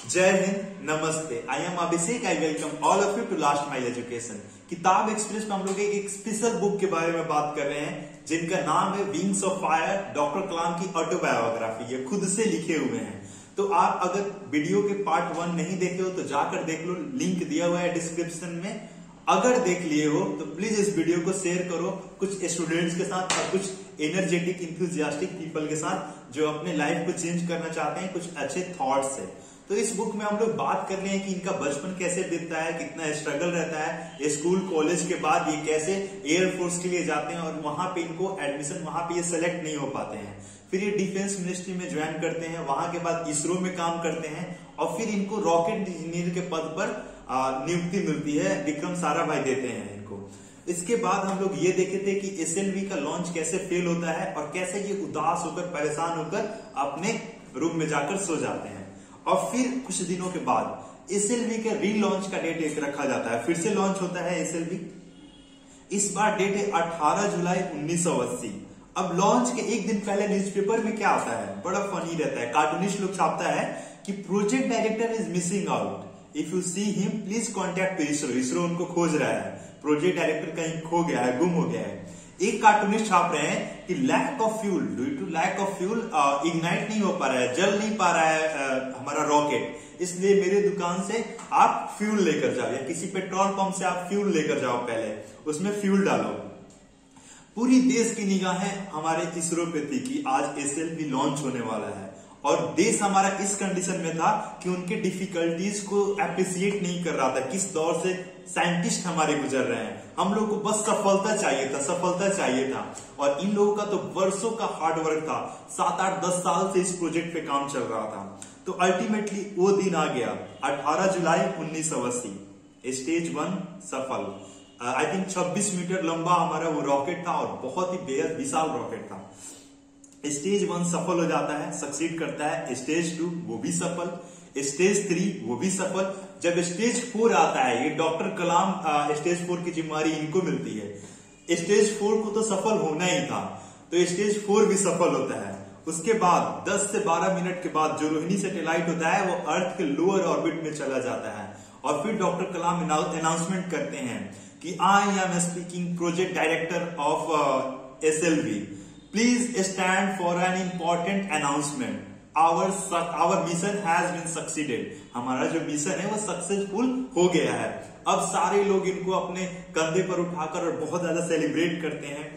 जय हिंद, नमस्ते। I am Abhishek. I welcome all of you to last mile education. किताब express में हम लोग एक स्पेशल बुक के बारे में बात कर रहे हैं जिनका नाम है विंग्स ऑफ फायर, डॉक्टर कलाम की ऑटोबायोग्राफी। ये खुद से लिखे हुए हैं। तो आप अगर वीडियो के पार्ट 1 नहीं देखे हो तो जाकर देख लो, लिंक दिया हुआ है डिस्क्रिप्शन में। अगर देख लिए हो तो प्लीज इस वीडियो को शेयर करो कुछ स्टूडेंट्स के साथ और कुछ एनर्जेटिक इंथुजियास्टिक पीपल के साथ जो अपने लाइफ को चेंज करना चाहते हैं कुछ अच्छे थॉट्स से। तो इस बुक में हम लोग बात कर रहे हैं कि इनका बचपन कैसे बीतता है, कितना स्ट्रगल रहता है, स्कूल कॉलेज के बाद ये कैसे एयरफोर्स के लिए जाते हैं और वहां पे इनको एडमिशन, वहां पे ये सेलेक्ट नहीं हो पाते हैं। फिर ये डिफेंस मिनिस्ट्री में ज्वाइन करते हैं, वहां के बाद इसरो में काम करते हैं और फिर इनको रॉकेट इंजीनियर के पद पर नियुक्ति मिलती है। विक्रम साराभाई देते हैं इनको। इसके बाद हम लोग ये देखे थे कि एसएलवी का लॉन्च कैसे फेल होता है और कैसे ये उदास होकर, परेशान होकर अपने रूम में जाकर सो जाते हैं। और फिर कुछ दिनों के बाद एसएलवी के रीलॉन्च का डेट एक रखा जाता है, फिर से लॉन्च होता है एसएलवी। इस बार डेट है 18 जुलाई 1980। अब लॉन्च के एक दिन पहले न्यूज़पेपर में क्या आता है, बड़ा फनी रहता है, कार्टूनिस्ट लोग छापता है कि project director is missing out, if you see him please contact ISRO. ISRO उनको खोज रहा है, प्रोजेक्ट डायरेक्टर कहीं खो गया है, गुम हो गया है। एक कार्टूनिस्ट छाप रहे हैं कि lack of fuel, due to lack of fuel ignite नहीं हो पा रहा है, जल नहीं पा रहा है हमारा रॉकेट, इसलिए मेरे दुकान से आप फ्यूल लेकर जाओ या किसी पेट्रोल पंप से आप फ्यूल लेकर जाओ, पहले उसमें फ्यूल डालो। पूरी देश की निगाहें हमारे इसरो पे थी कि आज एसएलवी लॉन्च होने वाला है और देश हमारा इस कंडीशन में था कि उनके डिफिकल्टीज को अप्रिशिएट नहीं कर रहा था। किस दौर से साइंटिस्ट हमारे गुजर रहे हैं, हम लोग को बस सफलता चाहिए था, सफलता चाहिए था। और इन लोगों का तो वर्षों का हार्ड वर्क था, 7, 8, 10 साल से इस प्रोजेक्ट पे काम चल रहा था। तो अल्टीमेटली वो दिन आ गया 18 जुलाई 1980। स्टेज 1 सफल। आई थिंक 26 मीटर लंबा हमारा वो रॉकेट था और बहुत ही बेहद विशाल रॉकेट था। स्टेज 1 सफल हो जाता है, सक्सीड करता है। स्टेज 2 वो भी सफल, स्टेज 3 वो भी सफल। जब स्टेज 4 आता है, ये डॉक्टर कलाम स्टेज 4 की जिम्मेदारी इनको मिलती है। स्टेज 4 को तो सफल होना ही था, तो स्टेज 4 भी सफल होता है। उसके बाद 10 से 12 मिनट के बाद जो रोहिणी सैटेलाइट होता है वो अर्थ के लोअर ऑर्बिट में चला जाता है और फिर डॉक्टर कलाम अनाउंसमेंट करते हैं कि I am speaking project director of SLV, please stand for an important announcement, our mission has been succeeded. हमारा जो मिशन है वो सक्सेसफुल हो गया है। अब सारे लोग इनको अपने कंधे पर उठाकर और बहुत ज्यादा सेलिब्रेट करते हैं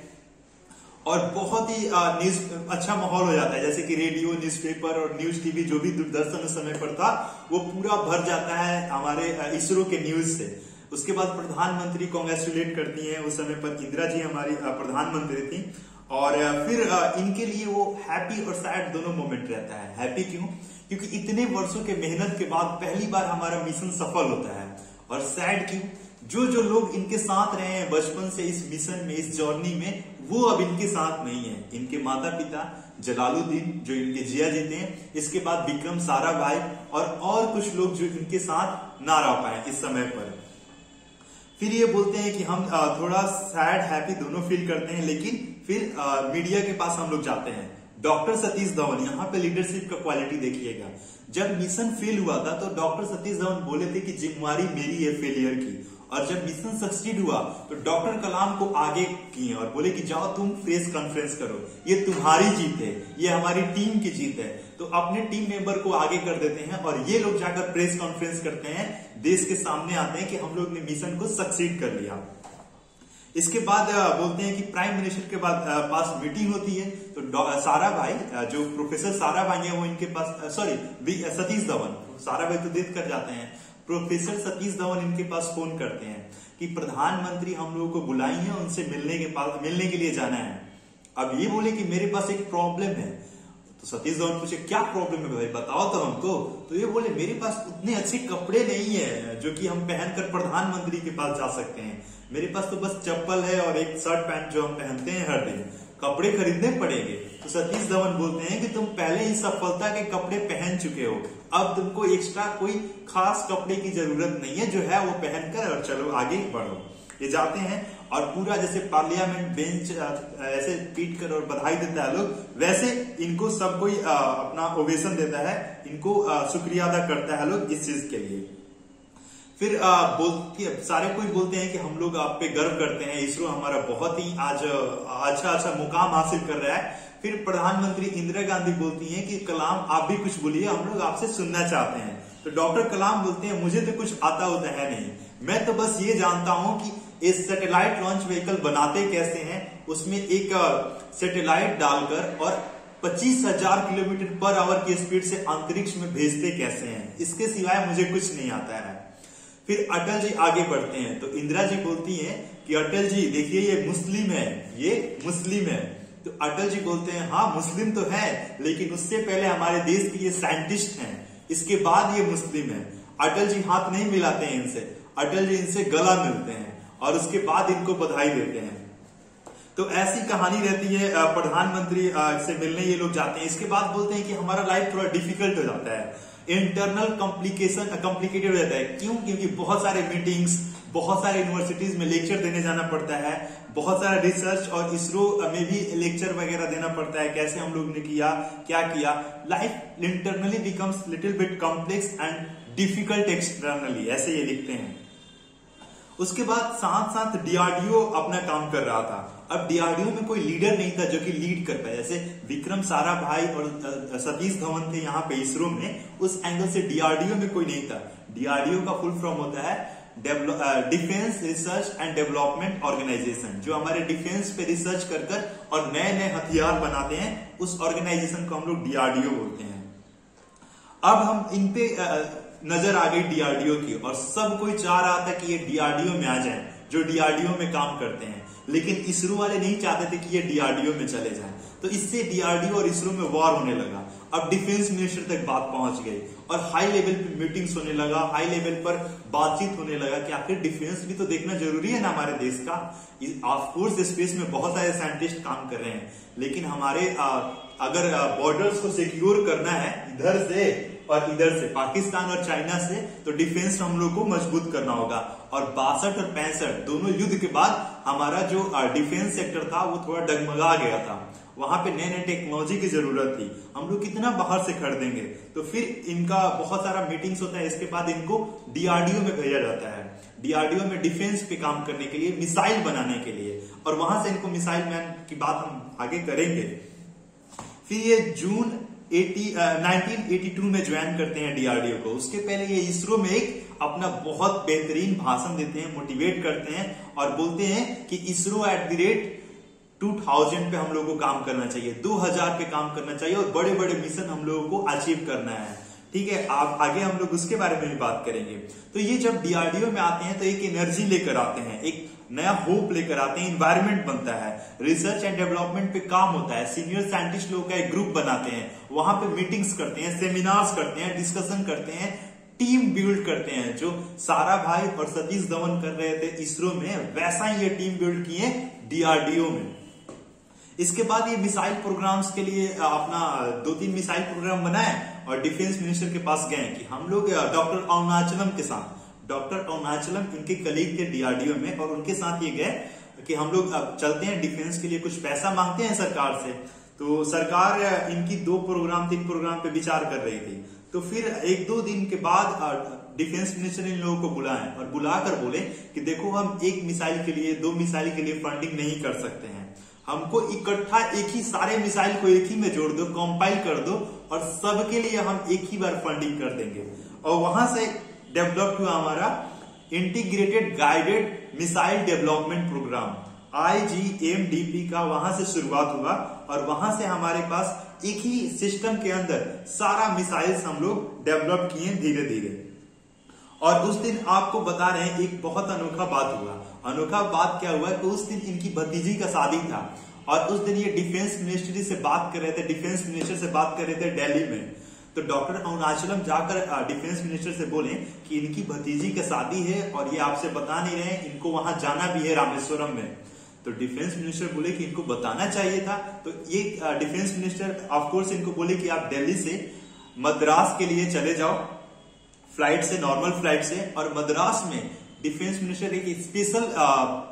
और बहुत ही न्यूज अच्छा माहौल हो जाता है, जैसे कि रेडियो, न्यूज़पेपर और न्यूज टीवी जो भी दूरदर्शन उस समय पर था वो पूरा भर जाता है हमारे इसरो के न्यूज से। उसके बाद प्रधानमंत्री कांग्रेचुलेट करती हैं, उस समय पर इंदिरा जी हमारी प्रधानमंत्री थी। और फिर इनके लिए वो हैप्पी और सैड दोनों मोमेंट रहता है। हैप्पी क्यों? क्योंकि इतने वर्षों के मेहनत के बाद पहली बार हमारा मिशन सफल होता है। और सैड क्यों? जो लोग इनके साथ रहे हैं बचपन से इस मिशन में, इस जर्नी में, वो अब इनके साथ नहीं है। इनके माता पिता जलालुद्दीन जो इनके जिया जी थे, इसके बाद विक्रम साराभाई और कुछ लोग जो इनके साथ ना रह पाए इस समय पर। फिर ये बोलते हैं कि हम थोड़ा सैड हैप्पी दोनों फील करते हैं, लेकिन फिर मीडिया के पास हम लोग जाते हैं। डॉक्टर सतीश धवन, यहाँ पे लीडरशिप का क्वालिटी देखिएगा। जब मिशन फेल हुआ था तो डॉक्टर सतीश धवन बोले थे कि जिम्मेवारी मेरी है फेलियर की, और जब मिशन सक्सीड हुआ तो डॉक्टर कलाम को आगे किए और बोले कि जाओ तुम प्रेस कॉन्फ्रेंस करो, ये तुम्हारी जीत है, ये हमारी टीम की जीत है। तो अपने टीम मेंबर को आगे कर देते हैं और ये लोग जाकर प्रेस कॉन्फ्रेंस करते हैं, देश के सामने आते हैं कि हम लोग ने मिशन को सक्सीड कर लिया। इसके बाद बोलते हैं कि प्राइम मिनिस्टर के पास मीटिंग होती है तो साराभाई, जो प्रोफेसर साराभाई है वो इनके पास, सतीश धवन, साराभाई तो डेथ कर जाते हैं, प्रोफेसर सतीश धवन इनके पास फोन करते हैं कि प्रधानमंत्री हम लोगों को बुलाई है, उनसे मिलने के लिए जाना है। अब ये बोले कि मेरे पास एक प्रॉब्लम है। तो सतीश धवन पूछे क्या प्रॉब्लम है भाई, बताओ तो हमको। तो ये बोले मेरे पास उतने अच्छे कपड़े नहीं है जो कि हम पहनकर प्रधानमंत्री के पास जा सकते हैं, मेरे पास तो बस चप्पल है और एक शर्ट पैंट जो हम पहनते हैं हर दिन, कपड़े खरीदने पड़ेंगे। तो सतीश धवन बोलते हैं कि तुम पहले ही सफलता के कपड़े पहन चुके हो, अब तुमको एक्स्ट्रा कोई खास कपड़े की जरूरत नहीं है, जो है वो पहनकर और चलो आगे बढ़ो। ये जाते हैं और पूरा जैसे पार्लियामेंट बेंच ऐसे पीट कर और बधाई देता है लोग, वैसे इनको सब कोई अपना ओवेशन देता है, इनको शुक्रिया अदा करता है लोग इस चीज के लिए। फिर सारे कोई बोलते हैं कि हम लोग आप पे गर्व करते हैं, इसरो हमारा बहुत ही आज अच्छा मुकाम हासिल कर रहा है। फिर प्रधानमंत्री इंदिरा गांधी बोलती हैं कि कलाम आप भी कुछ बोलिए, हम लोग आपसे सुनना चाहते हैं। तो डॉक्टर कलाम बोलते हैं मुझे तो कुछ आता होता है नहीं, मैं तो बस ये जानता हूं कि इस सैटेलाइट लॉन्च व्हीकल बनाते कैसे हैं, उसमें एक सैटेलाइट डालकर और 25,000 किलोमीटर पर आवर की स्पीड से अंतरिक्ष में भेजते कैसे हैं, इसके सिवाय मुझे कुछ नहीं आता है। फिर अटल जी आगे बढ़ते हैं तो इंदिरा जी बोलती हैं कि अटल जी देखिए ये मुस्लिम है, ये मुस्लिम है। तो अटल जी बोलते हैं हाँ मुस्लिम तो है, लेकिन उससे पहले हमारे देश के ये साइंटिस्ट हैं, इसके बाद ये मुस्लिम है। अटल जी हाथ नहीं मिलाते हैं इनसे, अटल जी इनसे गला मिलते हैं और उसके बाद इनको बधाई देते हैं। तो ऐसी कहानी रहती है, प्रधानमंत्री से मिलने ये लोग जाते हैं। इसके बाद बोलते हैं कि हमारा लाइफ थोड़ा डिफिकल्ट हो जाता है, इंटरनल कॉम्प्लिकेटेड हो जाता है। क्यों? क्योंकि बहुत सारे मीटिंग्स, बहुत सारे यूनिवर्सिटीज में लेक्चर देने जाना पड़ता है, बहुत सारा रिसर्च, और इसरो में भी लेक्चर वगैरह देना पड़ता है, कैसे हम लोग ने किया, क्या किया। Life internally becomes little bit complex and difficult externally, ऐसे ये लिखते हैं। उसके बाद साथ साथ डीआरडीओ अपना काम कर रहा था। अब डीआरडीओ में कोई लीडर नहीं था जो कि लीड कर पाए, जैसे विक्रम साराभाई और सतीश धवन थे यहाँ पे इसरो में, उस एंगल से डीआरडीओ में कोई नहीं था। डीआरडीओ का फुल फॉर्म होता है defence research and development organisation, जो हमारे डिफेंस पे रिसर्च कर और नए नए हथियार बनाते हैं, उस ऑर्गेनाइजेशन को हम लोग डीआरडीओ बोलते हैं। अब हम इन पे नजर आ गई डीआरडीओ की, और सब कोई चाह रहा था कि ये डीआरडीओ में आ जाए, जो डीआरडीओ में काम करते हैं, लेकिन इसरो वाले नहीं चाहते थे कि ये डीआरडीओ में चले जाएं। तो इससे डीआरडीओ और इसरो में वॉर होने लगा। अब डिफेंस मिनिस्टर तक बात पहुंच गई और हाई लेवल पे मीटिंग्स होने लगा, हाई लेवल पर बातचीत होने लगा कि आखिर डिफेंस भी तो देखना जरूरी है ना हमारे देश का। ऑफ कोर्स स्पेस में बहुत सारे साइंटिस्ट काम कर रहे हैं, लेकिन हमारे अगर बॉर्डर्स को सिक्योर करना है इधर से और इधर से, पाकिस्तान और चाइना से, तो डिफेंस हम लोग को मजबूत करना होगा। और 62 और 65 दोनों युद्ध के बाद हमारा जो डिफेंस सेक्टर था वो थोड़ा डगमगा गया था, वहां पे नए नए टेक्नोलॉजी की जरूरत थी। हम लोग कितना बाहर से खरीदेंगे, तो फिर इनका बहुत सारा मीटिंग्स होता है। इसके बाद इनको डीआरडीओ में भेजा जाता है, डीआरडीओ में डिफेंस पे काम करने के लिए, मिसाइल बनाने के लिए, और वहां से इनको मिसाइल मैन की बात हम आगे करेंगे। फिर ये जून 1982 में ज्वाइन करते हैं डीआरडीओ को। उसके पहले ये इसरो में एक अपना बहुत बेहतरीन भाषण देते हैं, मोटिवेट करते हैं और बोलते हैं कि इसरो एट द रेट 2000 पे हम लोगों को काम करना चाहिए, 2000 पे काम करना चाहिए, और बड़े बड़े मिशन हम लोगों को अचीव करना है। ठीक है, आप आगे हम लोग उसके बारे में भी बात करेंगे। तो ये जब डीआरडीओ में आते हैं तो एक एनर्जी लेकर आते हैं, एक नया होप लेकर आते हैं, इन्वायरमेंट बनता है, रिसर्च एंड डेवलपमेंट पे काम होता है, सीनियर साइंटिस्ट लोगों का एक ग्रुप बनाते हैं, वहां पे मीटिंग्स करते हैं, सेमिनार्स करते हैं, डिस्कशन करते हैं, टीम बिल्ड करते हैं। जो साराभाई और सतीश धवन कर रहे थे इसरो में, वैसा ही ये टीम बिल्ड किए डीआरडीओ में। इसके बाद ये मिसाइल प्रोग्राम्स के लिए अपना 2-3 मिसाइल प्रोग्राम बनाए और डिफेंस मिनिस्टर के पास गए कि हम लोग डॉक्टर अरुणाचलम के साथ, डॉक्टर अरुणाचलम इनके कलीग थे डीआरडीओ में, और उनके साथ ये गए कि हम लोग चलते हैं डिफेंस के लिए, कुछ पैसा मांगते हैं सरकार से। तो सरकार इनकी 2-3 प्रोग्राम पे विचार कर रही थी। तो फिर 1-2 दिन के बाद डिफेंस मिनिस्टर इन लोगों को बुलाएं और बुलाकर बोले कि देखो हम 1 मिसाइल के लिए, 2 मिसाइल के लिए फंडिंग नहीं कर सकते हैं, हमको इकट्ठा एक ही सारे मिसाइल को एक ही में जोड़ दो, कंपाइल कर दो, और सबके लिए हम एक ही बार फंडिंग कर देंगे। और वहां से डेवलप हुआ हमारा integrated guided missile development programme, IGMDP का वहां से शुरुआत हुआ, और वहां से हमारे पास एक ही सिस्टम के अंदर सारा मिसाइल्स हम लोग डेवलप किए धीरे धीरे। और उस दिन आपको बता रहे हैं एक बहुत अनोखा बात हुआ। अनोखा बात क्या हुआ कि उस दिन इनकी भतीजी का शादी था, और उस दिन ये डिफेंस मिनिस्ट्री से बात कर रहे थे, डिफेंस मिनिस्टर से बात कर रहे थे दिल्ली में। तो डॉक्टर अरुणाचलम जाकर डिफेंस मिनिस्टर से बोले कि इनकी भतीजी की शादी है और ये आपसे बता नहीं रहे, इनको वहां जाना भी है रामेश्वरम में। तो डिफेंस मिनिस्टर बोले कि इनको बताना चाहिए था। तो ये डिफेंस मिनिस्टर ऑफकोर्स इनको बोले कि आप दिल्ली से मद्रास के लिए चले जाओ फ्लाइट से, नॉर्मल फ्लाइट से, और मद्रास में डिफेंस मिनिस्टर एक स्पेशल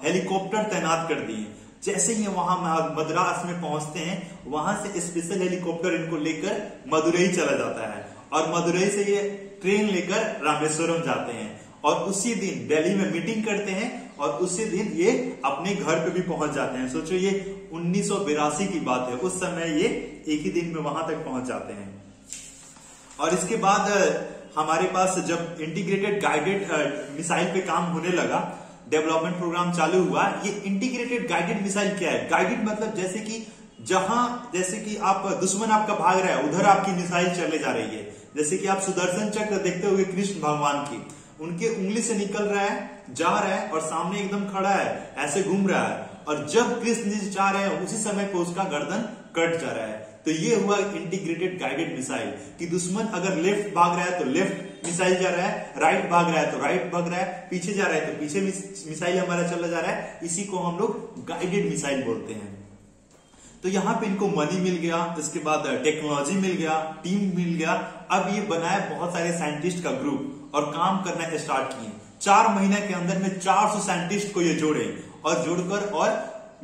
हेलीकॉप्टर तैनात कर दिए। जैसे ही वहां मद्रास में पहुंचते हैं, वहां से स्पेशल हेलीकॉप्टर इनको लेकर मदुरई चला जाता है और मदुरई से ये ट्रेन लेकर रामेश्वरम जाते हैं और उसी दिन दिल्ली में मीटिंग करते हैं और उसी दिन ये अपने घर पे भी पहुंच जाते हैं। सोचो ये 1982 की बात है, उस समय ये एक ही दिन में वहां तक पहुंच जाते हैं। और इसके बाद हमारे पास जब इंटीग्रेटेड गाइडेड मिसाइल पे काम होने लगा, डेवलपमेंट प्रोग्राम चालू हुआ। ये इंटीग्रेटेड गाइडेड मिसाइल क्या है? गाइडेड मतलब जैसे कि आप दुश्मन आपका भाग रहा है, उधर आपकी मिसाइल चले जा रही है। जैसे कि आप सुदर्शन चक्र देखते हुए कृष्ण भगवान की, उनके उंगली से निकल रहा है, जा रहा है और सामने एकदम खड़ा है, ऐसे घूम रहा है और जब कृष्ण जी जा रहे हैं उसी समय पे उसका गर्दन कट जा रहा है। तो ये हुआ इंटीग्रेटेड गाइडेड मिसाइल कि दुश्मन अगर लेफ्ट भाग रहा है तो लेफ्ट मिसाइल जा रहा है, राइट भाग रहा है तो राइट भाग रहा है, पीछे जा रहा है तो पीछे मिसाइल हमारा चला जा रहा है। इसी को हम लोग गाइडेड मिसाइल बोलते हैं। तो यहाँ पे इनको मनी मिल गया, इसके बाद टेक्नोलॉजी मिल गया, टीम मिल गया। अब ये बनाया बहुत सारे साइंटिस्ट का ग्रुप और काम करना स्टार्ट किए। 4 महीने के अंदर में 400 साइंटिस्ट को ये जोड़े और जोड़कर और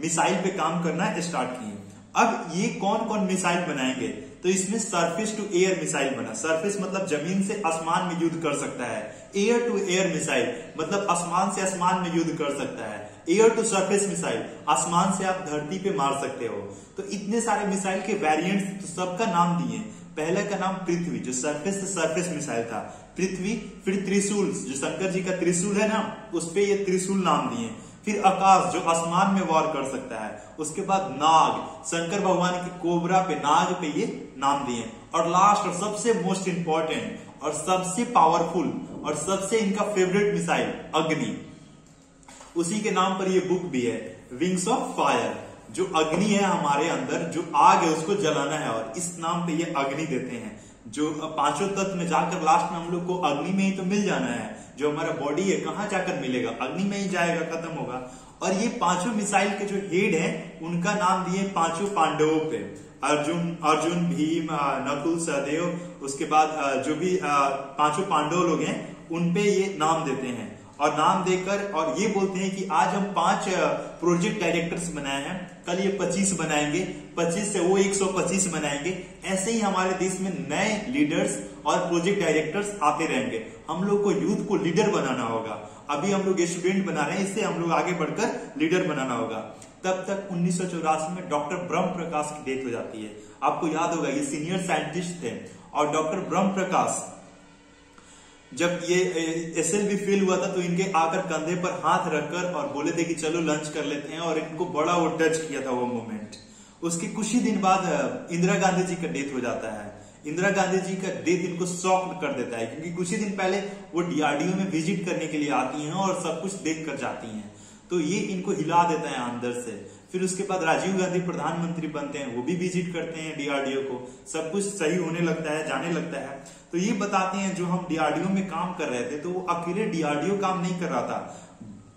मिसाइल पे काम करना स्टार्ट किए। अब ये कौन कौन मिसाइल बनाएंगे? तो इसमें सरफेस टू एयर मिसाइल बना। सरफेस मतलब जमीन से आसमान में युद्ध कर सकता है। एयर टू एयर मिसाइल मतलब आसमान से आसमान में युद्ध कर सकता है। एयर टू सरफेस मिसाइल, आसमान से आप धरती पे मार सकते हो। तो इतने सारे मिसाइल के वेरिएंट्स, तो सबका नाम दिए। पहले का नाम पृथ्वी, जो सरफेस से सरफेस मिसाइल था, पृथ्वी। फिर त्रिशूल, जो शंकर जी का त्रिशूल है ना, उस पे ये त्रिशूल नाम दिए। फिर आकाश, जो आसमान में वार कर सकता है। उसके बाद नाग, शंकर भगवान की कोबरा पे, नाग पे ये नाम दिए। और लास्ट और सबसे मोस्ट इंपॉर्टेंट और सबसे पावरफुल और सबसे इनका फेवरेट मिसाइल अग्नि। उसी के नाम पर ये बुक भी है, विंग्स ऑफ फायर। जो अग्नि है हमारे अंदर, जो आग है, उसको जलाना है और इस नाम पे ये अग्नि देते हैं। जो 5 तत्व में जाकर लास्ट में हम लोग को अग्नि में ही तो मिल जाना है। जो हमारा बॉडी है कहां जाकर मिलेगा? अग्नि में ही जाएगा, खत्म होगा। और ये 5 मिसाइल के जो हेड हैं, उनका नाम दिए 5 पांडवों पे। अर्जुन, भीम, नकुल, सहदेव। उसके बाद जो भी 5 पांडव लोग हैं उनपे ये नाम देते हैं और नाम देकर और ये बोलते हैं कि आज हम 5 प्रोजेक्ट डायरेक्टर्स बनाए हैं, कल ये 25 बनाएंगे, 25 से वो 125 बनाएंगे। ऐसे ही हमारे देश में नए लीडर्स और प्रोजेक्ट डायरेक्टर्स आते रहेंगे। हम लोग को यूथ को लीडर बनाना होगा। अभी हम लोग स्टूडेंट बना रहे हैं, इससे हम लोग आगे बढ़कर लीडर बनाना होगा। तब तक 1984 में डॉक्टर ब्रह्म प्रकाश की डेथ हो जाती है। आपको याद होगा ये सीनियर साइंटिस्ट थे और डॉक्टर ब्रह्म प्रकाश जब ये SLV फेल हुआ था तो इनके आकर कंधे पर हाथ रखकर और बोले थे कि चलो लंच कर लेते हैं, और इनको बड़ा वो टच किया था वो मोमेंट। उसके कुछ ही दिन बाद इंदिरा गांधी जी का डेथ हो जाता है। इंदिरा गांधी जी का डेथ इनको शॉक कर देता है, क्योंकि कुछ ही दिन पहले वो DRDO में विजिट करने के लिए आती हैं और सब कुछ देख कर जाती हैं, तो ये इनको हिला देता है अंदर से। फिर उसके बाद राजीव गांधी प्रधानमंत्री बनते हैं, वो भी विजिट करते हैं DRDO को, सब कुछ सही होने लगता है, जाने लगता है। तो ये बताते हैं जो हम DRDO में काम कर रहे थे तो वो अकेले DRDO काम नहीं कर रहा था।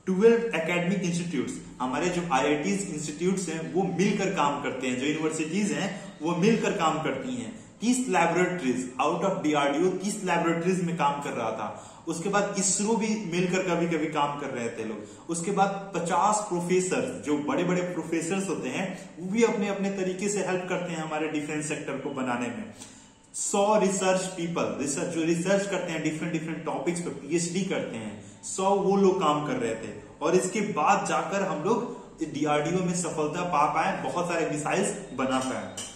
12 एकेडमिक इंस्टीट्यूट्स, हमारे जो IITs इंस्टीट्यूट्स हैं वो मिलकर काम करते हैं, जो यूनिवर्सिटीज हैं वो मिलकर काम करती हैं। 30 laboratories out of DRDO 30 laboratories में काम कर रहा था। उसके बाद इसरो भी मिलकर कभी कभी काम कर रहे थे लोग। उसके बाद 50 प्रोफेसर, जो बड़े बड़े प्रोफेसर होते हैं, वो भी अपने अपने तरीके से हेल्प करते हैं हमारे डिफेंस सेक्टर को बनाने में। 100 रिसर्च पीपल, जो रिसर्च करते हैं डिफरेंट टॉपिक्स पे, PhD करते हैं, 100 वो लोग काम कर रहे थे। और इसके बाद जाकर हम लोग DRDO में सफलता पा पाए, बहुत सारे मिसाइल्स बना पाए।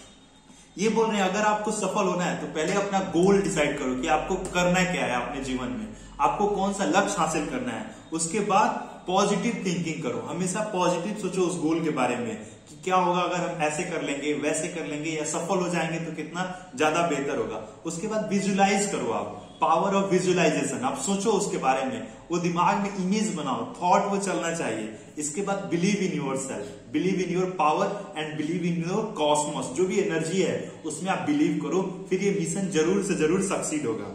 ये बोल रहे हैं अगर आपको सफल होना है तो पहले अपना गोल डिसाइड करो कि आपको करना क्या है अपने जीवन में, आपको कौन सा लक्ष्य हासिल करना है। उसके बाद पॉजिटिव थिंकिंग करो, हमेशा पॉजिटिव सोचो उस गोल के बारे में कि क्या होगा अगर हम ऐसे कर लेंगे, वैसे कर लेंगे, या सफल हो जाएंगे तो कितना ज्यादा बेहतर होगा। उसके बाद विजुलाइज करो, आप पावर ऑफ विजुअलाइजेशन, आप सोचो उसके बारे में, वो दिमाग में इमेज बनाओ, थॉट वो चलना चाहिए। इसके बाद believe in your self, believe in your power and believe in your Cosmos, जो भी एनर्जी है उसमें आप बिलीव करो, फिर ये मिशन जरूर से जरूर सक्सीड होगा।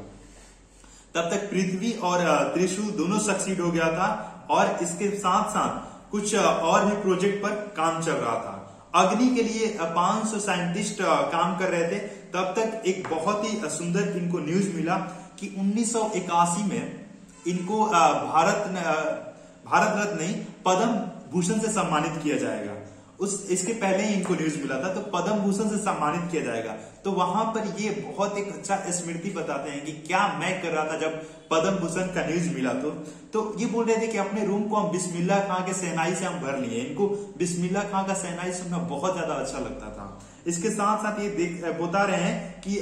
तब तक पृथ्वी और त्रिशूल दोनों सक्सीड हो गया था और इसके साथ साथ कुछ और भी प्रोजेक्ट पर काम चल रहा था। अग्नि के लिए 500 साइंटिस्ट काम कर रहे थे। तब तक एक बहुत ही सुंदर इनको न्यूज मिला कि 1981 में इनको भारत रत्न नहीं, पद्म भूषण से सम्मानित किया जाएगा। इसके पहले ही इनको न्यूज मिला था, तो पद्म भूषण से सम्मानित किया जाएगा। तो वहां पर ये बहुत एक अच्छा स्मृति बताते हैं कि क्या मैं कर रहा था जब पद्म भूषण का न्यूज मिला। तो ये बोल रहे थे कि अपने रूम को हम बिस्मिल्लाह खां के शहनाई से हम भर लिए। इनको बिस्मिल्लाह खां का शहनाई सुनना बहुत ज्यादा अच्छा लगता था। इसके साथ साथ ये बता रहे हैं कि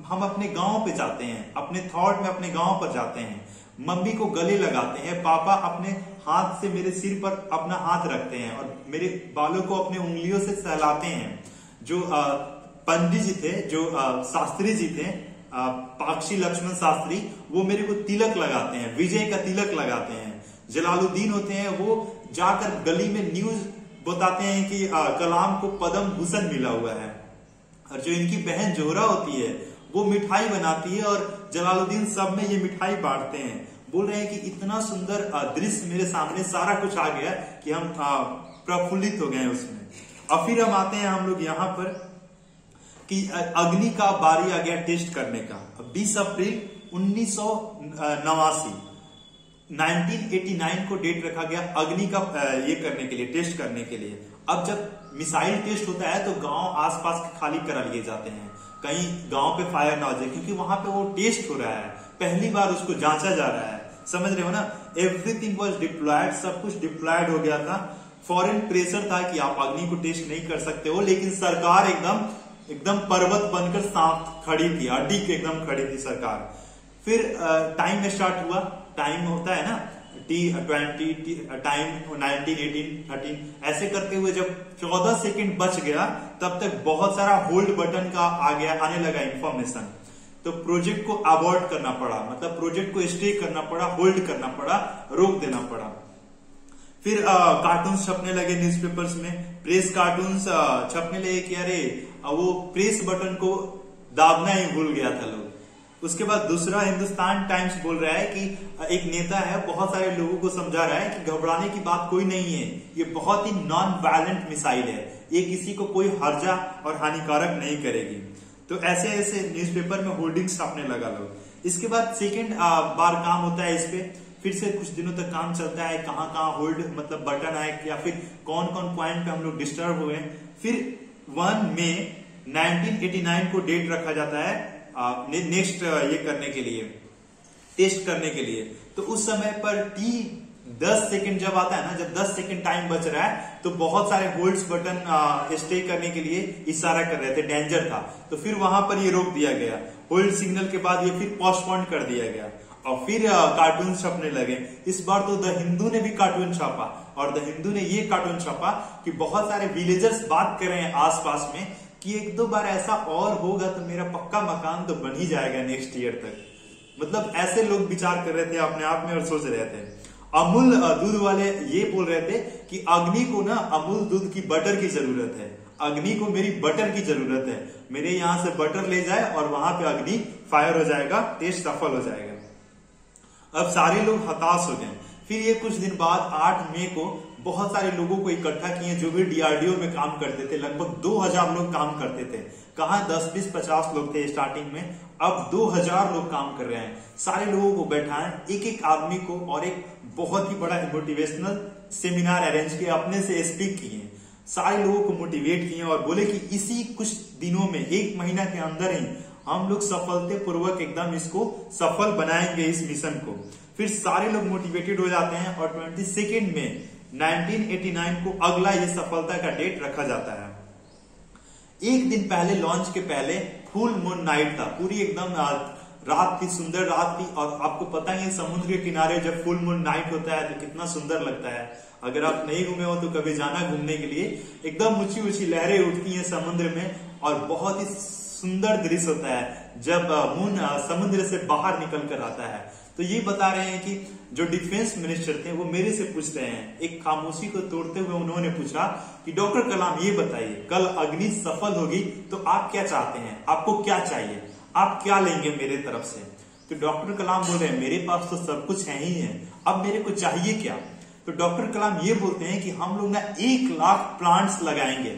हम अपने गांव पे जाते हैं, अपने थॉट में अपने गांव पर जाते हैं, मम्मी को गले लगाते हैं, पापा अपने हाथ से मेरे सिर पर अपना हाथ रखते हैं और मेरे बालों को अपने उंगलियों से सहलाते हैं। जो पंडित जी थे, जो शास्त्री जी थे, पाक्षी लक्ष्मण शास्त्री, वो मेरे को तिलक लगाते हैं, विजय का तिलक लगाते हैं। जलालुद्दीन होते हैं, वो जाकर गली में न्यूज बताते हैं कि कलाम को पद्म भूषण मिला हुआ है। और जो इनकी बहन जोहरा होती है, वो मिठाई बनाती है और जलालुद्दीन सब में ये मिठाई बांटते हैं। बोल रहे हैं कि इतना सुंदर दृश्य मेरे सामने सारा कुछ आ गया कि हम प्रफुल्लित हो गए उसमें। और फिर हम आते हैं हम लोग यहाँ पर कि अग्नि का बारी आ गया टेस्ट करने का। 20 अप्रैल 1989 को डेट रखा गया अग्नि का ये करने के लिए, टेस्ट करने के लिए। अब जब मिसाइल टेस्ट होता है तो गांव आसपास के खाली करा लिए जाते हैं, कहीं गांव पे फायर ना हो जाए, क्योंकि वहां पे वो टेस्ट हो रहा है, पहली बार उसको जांचा जा रहा है। समझ रहे हो ना? एवरीथिंग वाज डिप्लॉयड, सब कुछ डिप्लॉयड हो गया था। फॉरेन प्रेशर था कि आप अग्नि को टेस्ट नहीं कर सकते हो, लेकिन सरकार एकदम पर्वत बनकर साथ खड़ी थी, अड्डी के एकदम खड़ी थी सरकार। फिर टाइम स्टार्ट हुआ, टाइम होता है ना T20 टाइम 19, 18, 13 ऐसे करते हुए जब 14 सेकंड बच गया, तब तक बहुत सारा होल्ड बटन का आने लगा इंफॉर्मेशन। तो प्रोजेक्ट को अबॉर्ट करना पड़ा, मतलब प्रोजेक्ट को स्टे करना पड़ा, होल्ड करना पड़ा, रोक देना पड़ा। फिर कार्टून्स छपने लगे न्यूज़पेपर्स में, प्रेस कार्टून्स छपने लगे कि अरे वो प्रेस बटन को दाबना ही भूल गया था लोग। उसके बाद दूसरा हिंदुस्तान टाइम्स बोल रहा है कि एक नेता है, बहुत सारे लोगों को समझा रहा है कि घबराने की बात कोई नहीं है, ये बहुत ही नॉन वायलेंट मिसाइल है, ये किसी को कोई हर्जा और हानिकारक नहीं करेगी। तो ऐसे ऐसे न्यूज़पेपर में होर्डिंग्स छापने लगा लोग। इसके बाद सेकेंड बार काम होता है इस पे, फिर से कुछ दिनों तक काम चलता है, कहाँ होल्ड मतलब बटन आए या फिर कौन कौन पॉइंट पे हम लोग डिस्टर्ब हुए। फिर 1 मई 1989 को डेट रखा जाता है नेक्स्ट ये करने के लिए, टेस्ट करने के लिए। तो उस समय पर T10 सेकंड जब आता है ना, जब 10 सेकंड टाइम बच रहा है, तो बहुत सारे होल्ड्स बटन स्टे करने के लिए इशारा कर रहे थे, डेंजर था। तो फिर वहां पर ये रोक दिया गया, होल्ड सिग्नल के बाद ये फिर पोस्टपोन कर दिया गया। और फिर कार्टून छपने लगे। इस बार तो द हिंदू ने भी कार्टून छापा, और द हिंदू ने ये कार्टून छापा कि बहुत सारे विलेजर्स बात कर रहे हैं आसपास में कि 1-2 बार ऐसा और होगा तो मेरा पक्का मकान तो बन ही जाएगा नेक्स्ट ईयर तक। मतलब ऐसे लोग विचार कर रहे थे अपने आप में और सोच रहे थे। अमूल दूध वाले ये बोल रहे थे कि अग्नि को ना अमूल दूध की बटर की जरूरत है, अग्नि को मेरी बटर की जरूरत है, मेरे यहां से बटर ले जाए और वहां पे अग्नि फायर हो जाएगा, टेस्ट सफल हो जाएगा। अब सारे लोग हताश हो गए। फिर ये कुछ दिन बाद 8 मई को बहुत सारे लोगों को इकट्ठा किए जो भी डीआरडीओ में काम करते थे। लगभग 2000 लोग काम करते थे। कहाँ 10, 20, 50 लोग थे स्टार्टिंग में, अब 2000 लोग काम कर रहे हैं। सारे लोगों को बैठाएं, एक एक आदमी को, और एक बहुत ही बड़ा मोटिवेशनल सेमिनार अरेंज किया, अपने से स्पीक किए, सारे लोगों को मोटिवेट किए और बोले कि इसी कुछ दिनों में, 1 महीना के अंदर ही हम लोग सफलतापूर्वक एकदम इसको सफल बनाएंगे इस मिशन को। फिर सारे लोग मोटिवेटेड हो जाते हैं और 22 में 1989 को अगला ये सफलता का डेट रखा जाता है। एक दिन पहले, लॉन्च के पहले फुल मून नाइट था, पूरी एकदम रात थी, सुंदर रात थी। और आपको पता ही है समुद्र के किनारे जब फुल मून नाइट होता है तो कितना सुंदर लगता है। अगर आप नहीं घूमे हो तो कभी जाना घूमने के लिए। एकदम ऊंची ऊंची लहरें उठती हैं समुद्र में और बहुत ही सुंदर दृश्य होता है जब मून समुद्र से बाहर निकल कर आता है। तो ये बता रहे हैं कि जो डिफेंस मिनिस्टर थे वो मेरे से पूछ रहे हैं, एक खामोशी को तोड़ते हुए उन्होंने पूछा कि डॉक्टर कलाम ये बताइए, कल अग्नि सफल होगी तो आप क्या चाहते हैं, आपको क्या चाहिए, आप क्या लेंगे मेरे तरफ से। तो डॉक्टर कलाम बोल रहे हैं मेरे पास तो सब कुछ है ही है, अब मेरे को चाहिए क्या। तो डॉक्टर कलाम ये बोलते हैं कि हम लोग ना 1 लाख प्लांट्स लगाएंगे।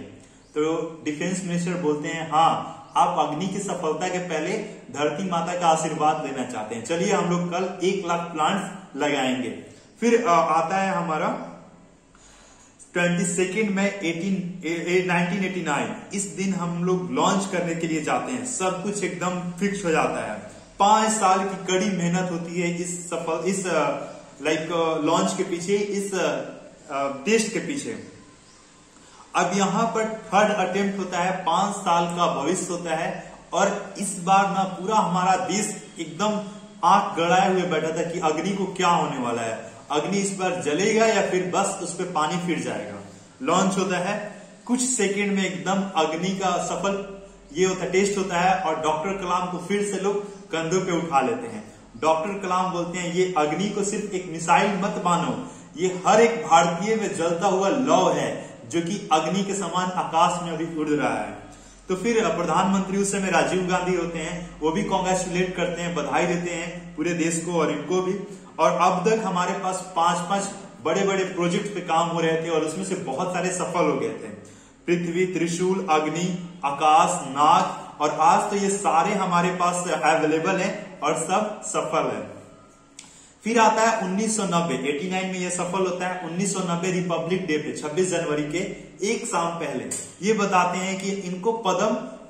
तो डिफेंस मिनिस्टर बोलते हैं हाँ आप अग्नि की सफलता के पहले धरती माता का आशीर्वाद लेना चाहते हैं, चलिए हम लोग कल 1 लाख प्लांट्स लगाएंगे। फिर आता है हमारा 22 मई 1989। इस दिन हम लोग लॉन्च करने के लिए जाते हैं, सब कुछ एकदम फिक्स हो जाता है। 5 साल की कड़ी मेहनत होती है इस लॉन्च के पीछे, इस टेस्ट के पीछे। अब यहाँ पर 3rd अटेम्प्ट होता है, 5 साल का भविष्य होता है, और इस बार ना पूरा हमारा देश एकदम आंख गड़ाए हुए बैठा था कि अग्नि को क्या होने वाला है, अग्नि इस बार जलेगा या फिर बस उस पर पानी फिर जाएगा। लॉन्च होता है, कुछ सेकंड में एकदम अग्नि का सफल ये होता है, टेस्ट होता है, और डॉक्टर कलाम को फिर से लोग कंधों पे उठा लेते हैं। डॉक्टर कलाम बोलते हैं ये अग्नि को सिर्फ एक मिसाइल मत मानो, ये हर एक भारतीय में जलता हुआ लौ है जो कि अग्नि के समान आकाश में अभी उड़ रहा है। तो फिर प्रधानमंत्री उस समय राजीव गांधी होते हैं, वो भी कांग्रेचुलेट करते हैं, बधाई देते हैं पूरे देश को और इनको भी। और अब तक हमारे पास 5-5 बड़े बड़े प्रोजेक्ट पे काम हो रहे थे और उसमें से बहुत सारे सफल हो गए थे। पृथ्वी, त्रिशूल, अग्नि, आकाश, नाग, और आज तो ये सारे हमारे पास अवेलेबल हैं और सब सफल है। फिर आता है 1990, 89 में ये सफल होता है। 1990 रिपब्लिक डे पे 26 जनवरी के एक शाम पहले ये बताते हैं कि इनको पद्म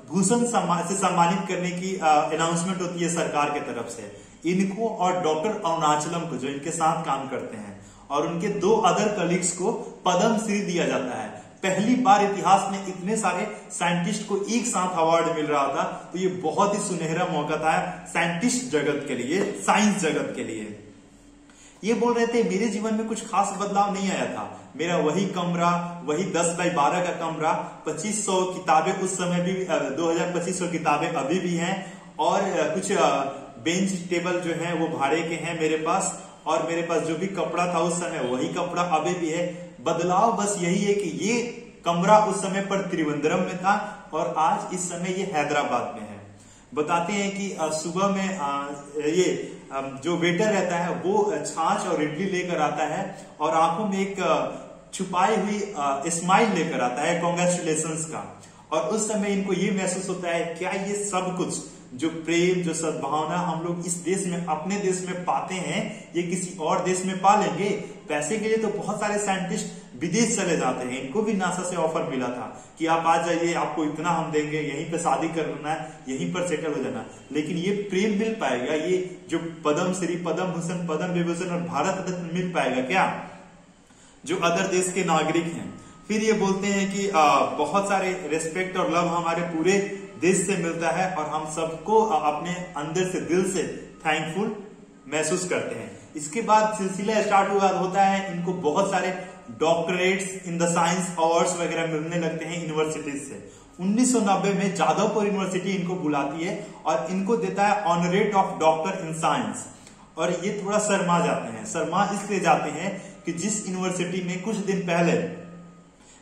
भूषण से सम्मानित करने की अनाउंसमेंट होती है सरकार की तरफ से। इनको और डॉक्टर अरुणाचलम को, जो इनके साथ काम करते हैं, और उनके 2 अदर कलीग्स को पद्म श्री दिया जाता है। पहली बार इतिहास में इतने सारे साइंटिस्ट को एक साथ अवार्ड मिल रहा था, तो ये बहुत ही सुनहरा मौका था साइंटिस्ट जगत के लिए, साइंस जगत के लिए। ये बोल रहे थे मेरे जीवन में कुछ खास बदलाव नहीं आया था, मेरा वही कमरा, वही 10x12 का कमरा, 2500 किताबें उस समय भी, 2500 किताबें अभी भी हैं, और कुछ बेंच टेबल जो है वो भाड़े के हैं मेरे पास, और मेरे पास जो भी कपड़ा था उस समय वही कपड़ा अभी भी है। बदलाव बस यही है कि ये कमरा उस समय पर त्रिवेंद्रम में था और आज इस समय ये हैदराबाद में है। बताते हैं कि सुबह में ये जो वेटर रहता है वो छाछ और इडली लेकर आता है और आंखों में एक छुपाई हुई स्माइल लेकर आता है कांग्रेचुलेशंस का। और उस समय इनको ये महसूस होता है क्या ये सब कुछ जो प्रेम, जो सद्भावना हम लोग इस देश में, अपने देश में पाते हैं, ये किसी और देश में पा लेंगे। पैसे के लिए तो बहुत सारे साइंटिस्ट विदेश चले जाते हैं, इनको भी नासा से ऑफर मिला था कि आप आ जाइए, आपको इतना हम देंगे, यहीं पे शादी करना है, यहीं पर सेटल हो जाना। लेकिन ये प्रेम मिल पाएगा, ये जो पद्म श्री, पद्म भूषण, पद्म विभूषण और भारत रत्न मिल पाएगा क्या जो अदर देश के नागरिक हैं। फिर ये बोलते हैं कि बहुत सारे रेस्पेक्ट और लव हमारे पूरे देश से मिलता है और हम सबको अपने अंदर से, दिल से थैंकफुल महसूस करते हैं। इसके बाद सिलसिला स्टार्ट होता है, इनको बहुत सारे doctorates in the science awards वगैरह मिलने लगते हैं यूनिवर्सिटीज से। 1990 में जादवपुर यूनिवर्सिटी इनको बुलाती है और इनको देता है ऑनरेट ऑफ डॉक्टर इन साइंस। और ये थोड़ा शर्मा जाते हैं, शर्मा इसलिए जाते हैं कि जिस यूनिवर्सिटी ने कुछ दिन पहले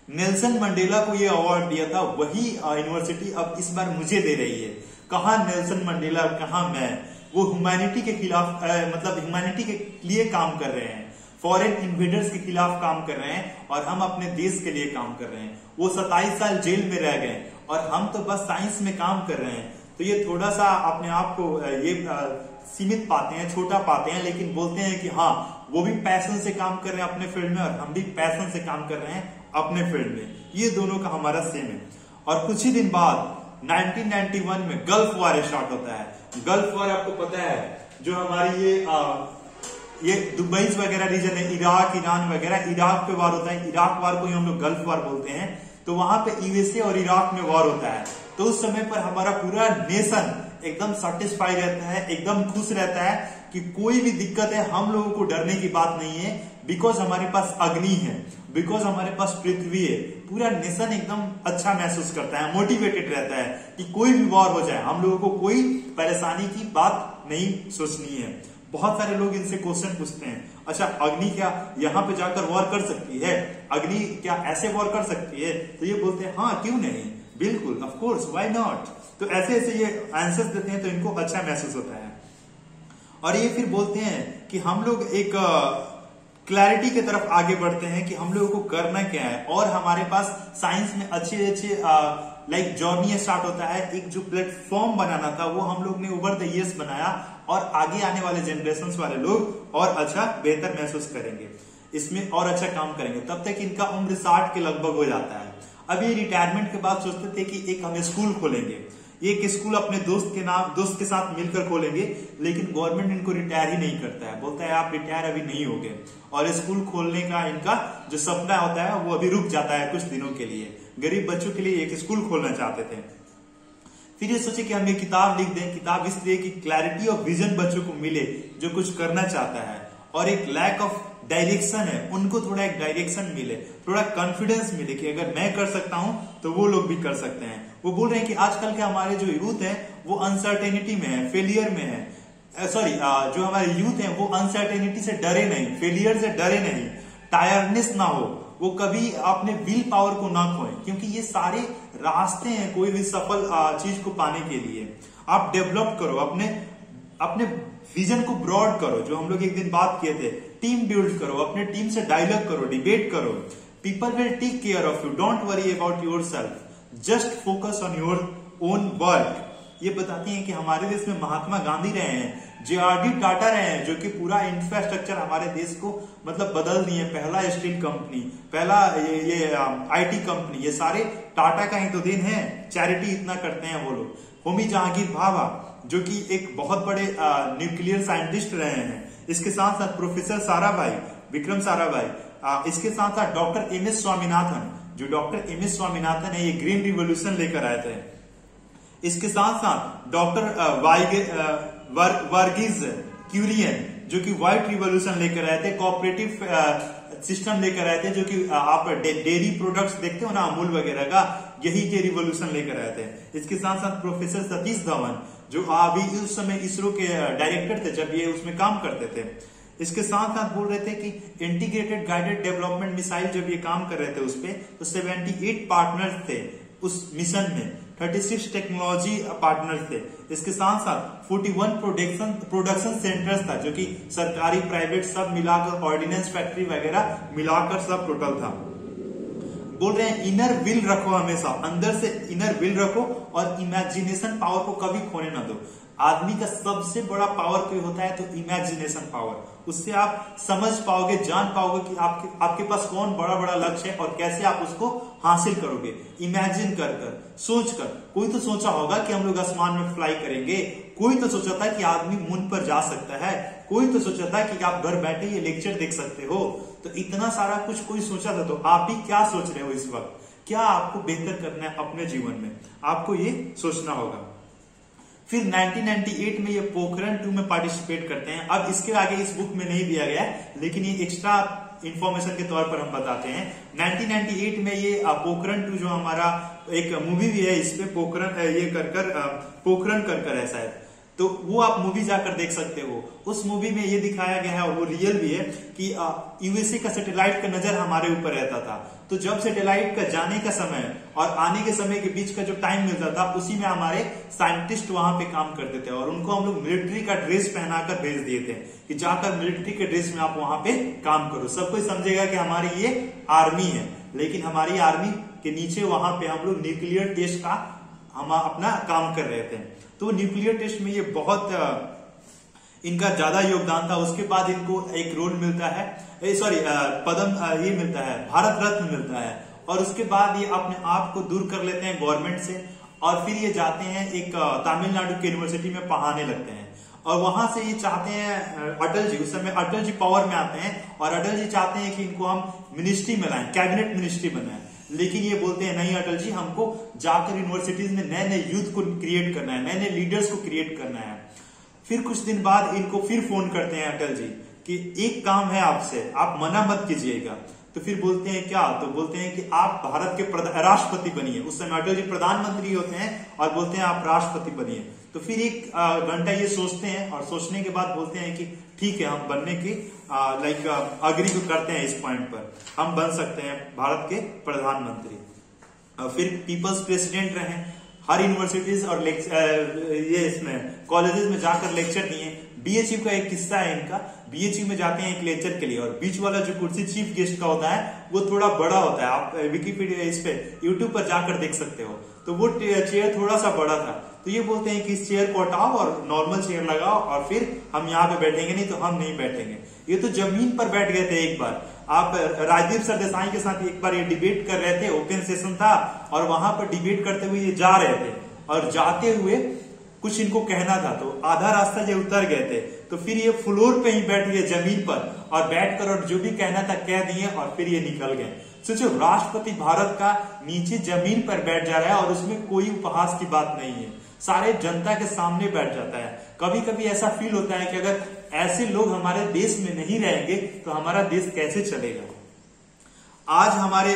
नेल्सन मंडेला को ये अवार्ड दिया था, वही यूनिवर्सिटी अब इस बार मुझे दे रही है। कहाँ नेल्सन मंडेला, कहाँ मैं। वो ह्यूमैनिटी के खिलाफ, मतलब ह्यूमैनिटी के लिए काम कर रहे हैं, फॉरेन इन्वेडर्स के खिलाफ काम कर रहे हैं और हम अपने देश के लिए काम कर रहे हैं। वो 27 साल जेल में रह गए और हम तो बस साइंस में काम कर रहे हैं। तो ये थोड़ा सा अपने आप को ये सीमित पाते हैं, छोटा पाते हैं, लेकिन बोलते हैं कि हाँ वो भी पैशन से काम कर रहे हैं अपने फील्ड में और हम भी पैशन से काम कर रहे हैं अपने फील्ड में। ये दोनों का हमारा सेम है। और कुछ ही दिन बाद 1991 में गल्फ वॉर स्टार्ट होता है। गल्फ वॉर आपको पता है, जो हमारी ये दुबई वगैरह रीजन है, इराक, ईरान वगैरह, इराक पे वॉर होता है। इराक वॉर को ही हम लोग गल्फ वॉर बोलते हैं। तो वहां पे यूएसए और इराक में वॉर होता है। तो उस समय पर हमारा पूरा नेशन एकदम सेटिस्फाई रहता है, एकदम खुश रहता है कि कोई भी दिक्कत है हम लोगों को डरने की बात नहीं है, बिकॉज हमारे पास अग्नि है, बिकॉज हमारे पास पृथ्वी है। पूरा नेशन एकदम अच्छा महसूस करता है, मोटिवेटेड रहता है कि कोई भी वॉर हो जाए हम लोगों को कोई परेशानी की बात नहीं सोचनी है। बहुत सारे लोग इनसे क्वेश्चन पूछते हैं, अच्छा अग्नि क्या यहाँ पे जाकर वॉर कर सकती है, अग्नि क्या ऐसे वॉर कर सकती है? तो ये बोलते हैं हाँ क्यों नहीं, बिल्कुल, ऑफ कोर्स, व्हाई नॉट। तो ऐसे ऐसे ये आंसर्स देते हैं तो इनको अच्छा महसूस होता है। और ये फिर बोलते हैं कि हम लोग एक क्लैरिटी की तरफ आगे बढ़ते हैं कि हम लोगों को करना क्या है, और हमारे पास साइंस में अच्छे अच्छे लाइक जर्नी स्टार्ट होता है, एक जो प्लेटफॉर्म बनाना था वो हम लोग ने ओवर द ईयर्स बनाया और आगे आने वाले जनरेशन वाले लोग और अच्छा बेहतर महसूस करेंगे, इसमें और अच्छा काम करेंगे। तब तक इनका उम्र 60 के लगभग हो जाता है। अब ये रिटायरमेंट के बाद सोचते थे कि एक हम स्कूल खोलेंगे, एक स्कूल अपने दोस्त के साथ मिलकर खोलेंगे, लेकिन गवर्नमेंट इनको रिटायर ही नहीं करता है, बोलता है आप रिटायर अभी नहीं होगे, और स्कूल खोलने का इनका जो सपना होता है वो अभी रुक जाता है कुछ दिनों के लिए। गरीब बच्चों के लिए एक स्कूल खोलना चाहते थे। फिर ये सोचे कि हम ये किताब लिख दें, किताब इसलिए कि क्लैरिटी ऑफ विजन बच्चों को मिले जो कुछ करना चाहता है, और एक लैक ऑफ डायरेक्शन है उनको थोड़ा एक डायरेक्शन मिले, थोड़ा कॉन्फिडेंस मिले कि अगर मैं कर सकता हूं तो वो लोग भी कर सकते हैं। वो बोल रहे हैं कि आजकल के हमारे जो यूथ है वो अनसर्टेनिटी में है, फेलियर में है, सॉरी जो हमारे यूथ है वो अनसर्टेनिटी से डरे नहीं, फेलियर से डरे नहीं, टायर्डनेस ना हो, वो कभी अपने विल पावर को ना खोएं, क्योंकि ये सारे रास्ते हैं कोई भी सफल चीज को पाने के लिए। आप डेवलप करो, अपने विजन को ब्रॉड करो, जो हम लोग एक दिन बात किए थे, टीम बिल्ड करो, अपने टीम से डायलॉग करो, डिबेट करो। People will take care of you, don't worry about yourself, just focus on your own work. ये बताती हैं कि हमारे देश में महात्मा गांधी रहे हैं, JRD टाटा रहे हैं, जो कि पूरा इंफ्रास्ट्रक्चर हमारे देश को मतलब बदल दिए। पहला स्टील कंपनी, पहला ये IT कंपनी, ये सारे टाटा का ही तो दिन है, चैरिटी इतना करते हैं वो लोग। होमी जहांगीर भाभा जो कि एक बहुत बड़े न्यूक्लियर साइंटिस्ट रहे हैं, इसके साथ साथ प्रोफेसर साराभाई, विक्रम साराभाई, इसके साथ साथ डॉक्टर MS स्वामीनाथन, जो डॉक्टर MS स्वामीनाथन है ये ग्रीन रिवोल्यूशन लेकर आए थे। इसके साथ साथ डॉक्टर वर्गीज क्यूरियन जो कि व्हाइट रिवोल्यूशन लेकर आए थे, कोऑपरेटिव सिस्टम लेकर आए थे, जो कि आप डेयरी प्रोडक्ट्स देखते हो ना अमूल वगैरह का, यही के रिवोल्यूशन लेकर आए थे। इसके साथ साथ प्रोफेसर सतीश धवन जो अभी उस समय इसरो के डायरेक्टर थे जब ये उसमें काम करते थे। इसके साथ साथ बोल रहे थे कि इंटीग्रेटेड गाइडेड डेवलपमेंट मिसाइल जब ये काम कर रहे थे उस पे, तो 78 पार्टनर थे उस मिशन में, 36 टेक्नोलॉजी पार्टनर्स थे। इसके साथ साथ 41 प्रोडक्शन सेंटर्स था, जो कि सरकारी प्राइवेट सब मिलाकर, ऑर्डिनेंस फैक्ट्री वगैरह मिलाकर सब टोटल था। बोल रहे हैं इनर विल रखो, हमेशा अंदर से इनर विल रखो और इमेजिनेशन पावर को कभी खोने ना दो। आदमी का सबसे बड़ा पावर कोई होता है तो इमेजिनेशन पावर, उससे आप समझ पाओगे, जान पाओगे कि आपके पास कौन बड़ा बड़ा लक्ष्य है और कैसे आप उसको हासिल करोगे। इमेजिन कर सोच कर, कोई तो सोचा होगा कि हम लोग आसमान में फ्लाई करेंगे, कोई तो सोचा था कि आदमी मून पर जा सकता है, कोई तो सोचा था कि आप घर बैठे ये लेक्चर देख सकते हो। तो इतना सारा कुछ कोई सोचा था, तो आप भी क्या सोच रहे हो इस वक्त? क्या आपको बेहतर करना है अपने जीवन में, आपको ये सोचना होगा। फिर 1998 में ये पोखरण 2 में पार्टिसिपेट करते हैं। अब इसके आगे इस बुक में नहीं दिया गया है, लेकिन ये एक्स्ट्रा इंफॉर्मेशन के तौर पर हम बताते हैं। 1998 में ये पोखरण 2 जो हमारा एक मूवी भी है, इस पे पोखरण ये पोखरण कर है शायद, तो वो आप मूवी जाकर देख सकते हो। उस मूवी में ये दिखाया गया है और वो रियल भी है कि USA का सैटेलाइट का नजर हमारे ऊपर रहता था। तो जब सैटेलाइट का जाने का समय और आने के समय के बीच का जो टाइम मिलता था, उसी में हमारे साइंटिस्ट वहां पे काम करते थे और उनको हम लोग मिलिट्री का ड्रेस पहनाकर भेज दिए थे कि जाकर मिलिट्री के ड्रेस में आप वहां पे काम करो। सब कोई समझेगा कि हमारी ये आर्मी है, लेकिन हमारी आर्मी के नीचे वहां पे हम लोग न्यूक्लियर टेस्ट का हम अपना काम कर रहे थे। तो न्यूक्लियर टेस्ट में ये बहुत इनका ज्यादा योगदान था। उसके बाद इनको एक रोल मिलता है, पद्म ये मिलता है, भारत रत्न मिलता है, और उसके बाद ये अपने आप को दूर कर लेते हैं गवर्नमेंट से और फिर ये जाते हैं एक तमिलनाडु की यूनिवर्सिटी में पढ़ाने लगते हैं। और वहां से ये चाहते हैं अटल जी, उस समय अटल जी पावर में आते हैं और अटल जी चाहते हैं कि इनको हम मिनिस्ट्री में लाएं, कैबिनेट मिनिस्ट्री बनाएं, लेकिन ये बोलते हैं नहीं अटल जी, हमको जाकर यूनिवर्सिटीज में नए नए यूथ को क्रिएट करना है, नए नए लीडर्स को क्रिएट करना है। फिर कुछ दिन बाद इनको फिर फोन करते हैं अटल जी कि एक काम है आपसे, आप मना मत कीजिएगा। तो फिर बोलते हैं क्या? तो बोलते हैं कि आप भारत के राष्ट्रपति बनिए। उस समय अटल जी प्रधानमंत्री होते हैं और बोलते हैं आप राष्ट्रपति बनिए। तो फिर एक घंटा ये सोचते हैं और सोचने के बाद बोलते हैं कि ठीक है, हम बनने की अग्री को करते हैं, इस पॉइंट पर हम बन सकते हैं भारत के प्रधानमंत्री। फिर पीपल्स प्रेसिडेंट रहे, हर यूनिवर्सिटीज और ये इसमें कॉलेजेस में जाकर लेक्चर दिए। BHU का एक किस्सा है इनका, BHU में जाते हैं एक लेक्चर के लिए और बीच वाला जो कुर्सी चीफ गेस्ट का होता है वो थोड़ा बड़ा होता है। आप विकिपीडिया इस पे यूट्यूब पर जाकर देख सकते हो। तो तो वो चेयर थोड़ा सा बड़ा था, तो ये बोलते हैं कि इस चेयर को हटाओ और नॉर्मल चेयर लगाओ और फिर हम यहाँ पे बैठेंगे, नहीं तो हम नहीं बैठेंगे। ये तो जमीन पर बैठ गए थे। एक बार आप राजदीप सरदेसाई के साथ एक बार ये डिबेट कर रहे थे, ओपन सेशन था, और वहां पर डिबेट करते हुए ये जा रहे थे, और जाते हुए कुछ इनको कहना था, तो आधा रास्ता ये उतर गए थे, तो फिर ये फ्लोर पे ही बैठ गए जमीन पर, और बैठकर और जो भी कहना था कह दिए, और फिर ये निकल गए। सोचो, राष्ट्रपति भारत का नीचे जमीन पर बैठ जा रहा है और उसमें कोई उपहास की बात नहीं है, सारे जनता के सामने बैठ जाता है। कभी कभी ऐसा फील होता है कि अगर ऐसे लोग हमारे देश में नहीं रहेंगे तो हमारा देश कैसे चलेगा। आज हमारे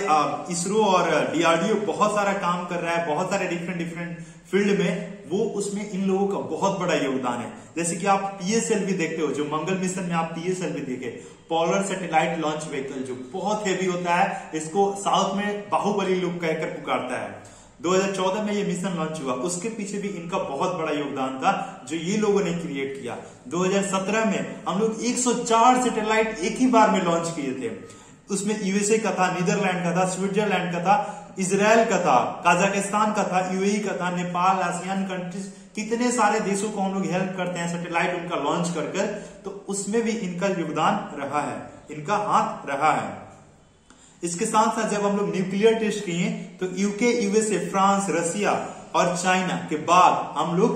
इसरो और डीआरडीओ बहुत सारा काम कर रहा है, बहुत सारे डिफरेंट फील्ड में, वो उसमें इन लोगों का बहुत बड़ा योगदान है। जैसे कि आप पीएसएलवी देखते हो, जो मंगल मिशन में आप पीएसएलवी देखे, पोलर सैटेलाइट लॉन्च व्हीकल, जो बहुत हेवी होता है, इसको साउथ में बाहुबली लोग कहकर पुकारता है। 2014 में ये मिशन लॉन्च हुआ, उसके पीछे भी इनका बहुत बड़ा योगदान था जो ये लोगों ने क्रिएट किया। 2017 में हम लोग 104 सैटेलाइट एक ही बार में लॉन्च किए थे। उसमें यूएसए का था, नीदरलैंड का था, स्विट्जरलैंड का था, इजराइल का था, कजाकिस्तान का था, यूएई का था, नेपाल, आसियान कंट्रीज, कितने सारे देशों को हम लोग हेल्प करते हैं सैटेलाइट उनका लॉन्च कर, तो उसमें भी इनका योगदान रहा है, इनका हाथ रहा है। इसके साथ साथ जब हम लोग न्यूक्लियर टेस्ट किए तो यूके, यूएसए, फ्रांस, रशिया और चाइना के बाद हम लोग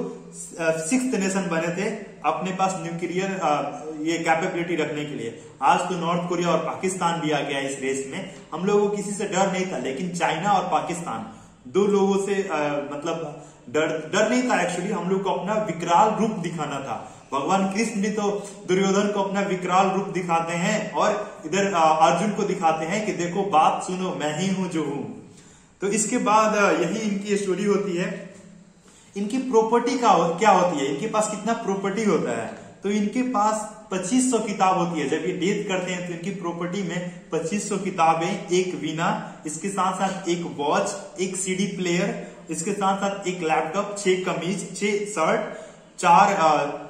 6th नेशन बने थे अपने पास न्यूक्लियर ये कैपेबिलिटी रखने के लिए। आज तो नॉर्थ कोरिया और पाकिस्तान भी आ गया इस रेस में। हम लोगों को किसी से डर नहीं था, लेकिन चाइना और पाकिस्तान दो लोगों से मतलब डर नहीं था। एक्चुअली हम लोग को अपना विकराल रूप दिखाना था। भगवान कृष्ण भी तो दुर्योधन को अपना विकराल रूप दिखाते हैं, और इधर अर्जुन को दिखाते हैं कि देखो बात सुनो, मैं ही हूं जो हूं। तो इसके बाद यही इनकी स्टोरी होती है। इनकी प्रॉपर्टी क्या होती है, इनके पास कितना प्रॉपर्टी होता है, तो इनके पास 2500 किताब होती है। जब ये डेथ करते हैं तो इनकी प्रॉपर्टी में 2500 किताबें, एक वीणा, इसके साथ साथ एक वॉच, एक सीडी प्लेयर, इसके साथ साथ एक लैपटॉप, 6 कमीज, 6 शर्ट, 4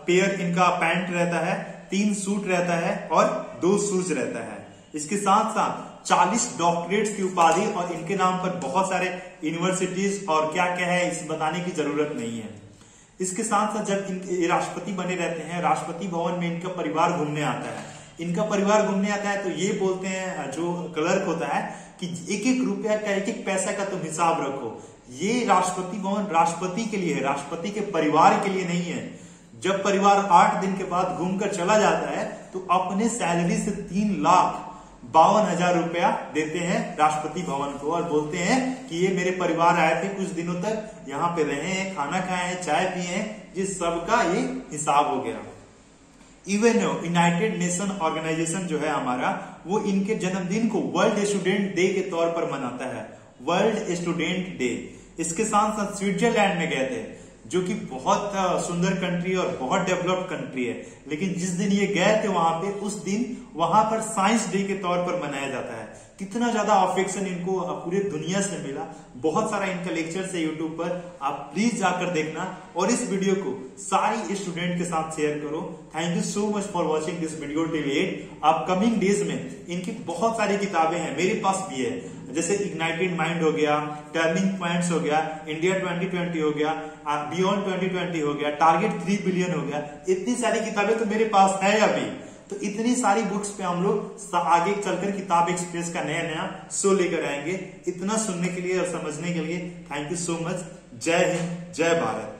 पेयर इनका पैंट रहता है, 3 सूट रहता है और 2 शूज रहता है। इसके साथ साथ 40 डॉक्टरेट्स की उपाधि, और इनके नाम पर बहुत सारे यूनिवर्सिटीज और क्या क्या है इस बताने की जरूरत नहीं है। इसके साथ साथ जब इनके राष्ट्रपति बने रहते हैं, राष्ट्रपति भवन में इनका परिवार घूमने आता है। इनका परिवार घूमने आता है तो ये बोलते हैं जो क्लर्क होता है कि एक एक रुपया का, एक एक पैसा का तुम हिसाब रखो। ये राष्ट्रपति भवन राष्ट्रपति के लिए है, राष्ट्रपति के परिवार के लिए नहीं है। जब परिवार 8 दिन के बाद घूमकर चला जाता है तो अपने सैलरी से 3,52,000 रुपया देते हैं राष्ट्रपति भवन को, और बोलते हैं कि ये मेरे परिवार आए थे, कुछ दिनों तक यहाँ पे रहे हैं, खाना खाए हैं, चाय पिए हैं, जिस सबका ये हिसाब हो गया। इवन यूनाइटेड नेशन ऑर्गेनाइजेशन जो है हमारा, वो इनके जन्मदिन को वर्ल्ड स्टूडेंट डे के तौर पर मनाता है, वर्ल्ड स्टूडेंट डे। इसके साथ साथ स्विट्जरलैंड में गए थे, जो कि बहुत सुंदर कंट्री और बहुत डेवलप्ड कंट्री है, लेकिन जिस दिन ये गए थे वहां पे, उस दिन वहां पर साइंस डे के तौर पर मनाया जाता है। कितना ज्यादा अफेक्शन इनको पूरे दुनिया से मिला। बहुत सारा इनका लेक्चर है यूट्यूब पर, आप प्लीज जाकर देखना, और इस वीडियो को सारी स्टूडेंट के साथ शेयर करो। Thank you so much for watching this video till and. Upcoming days में इनकी बहुत सारी किताबें हैं, मेरे पास भी है, जैसे इग्नाइटेड माइंड हो गया, टर्निंग पॉइंट्स हो गया, इंडिया 2020 हो गया, बियॉन्ड 2020 हो गया, टारगेट 3 बिलियन हो गया। इतनी सारी किताबें तो मेरे पास है अभी। तो इतनी सारी बुक्स पे हम लोग आगे चलकर किताब एक्सप्रेस का नया नया शो लेकर आएंगे। इतना सुनने के लिए और समझने के लिए थैंक यू सो मच। जय हिंद, जय भारत।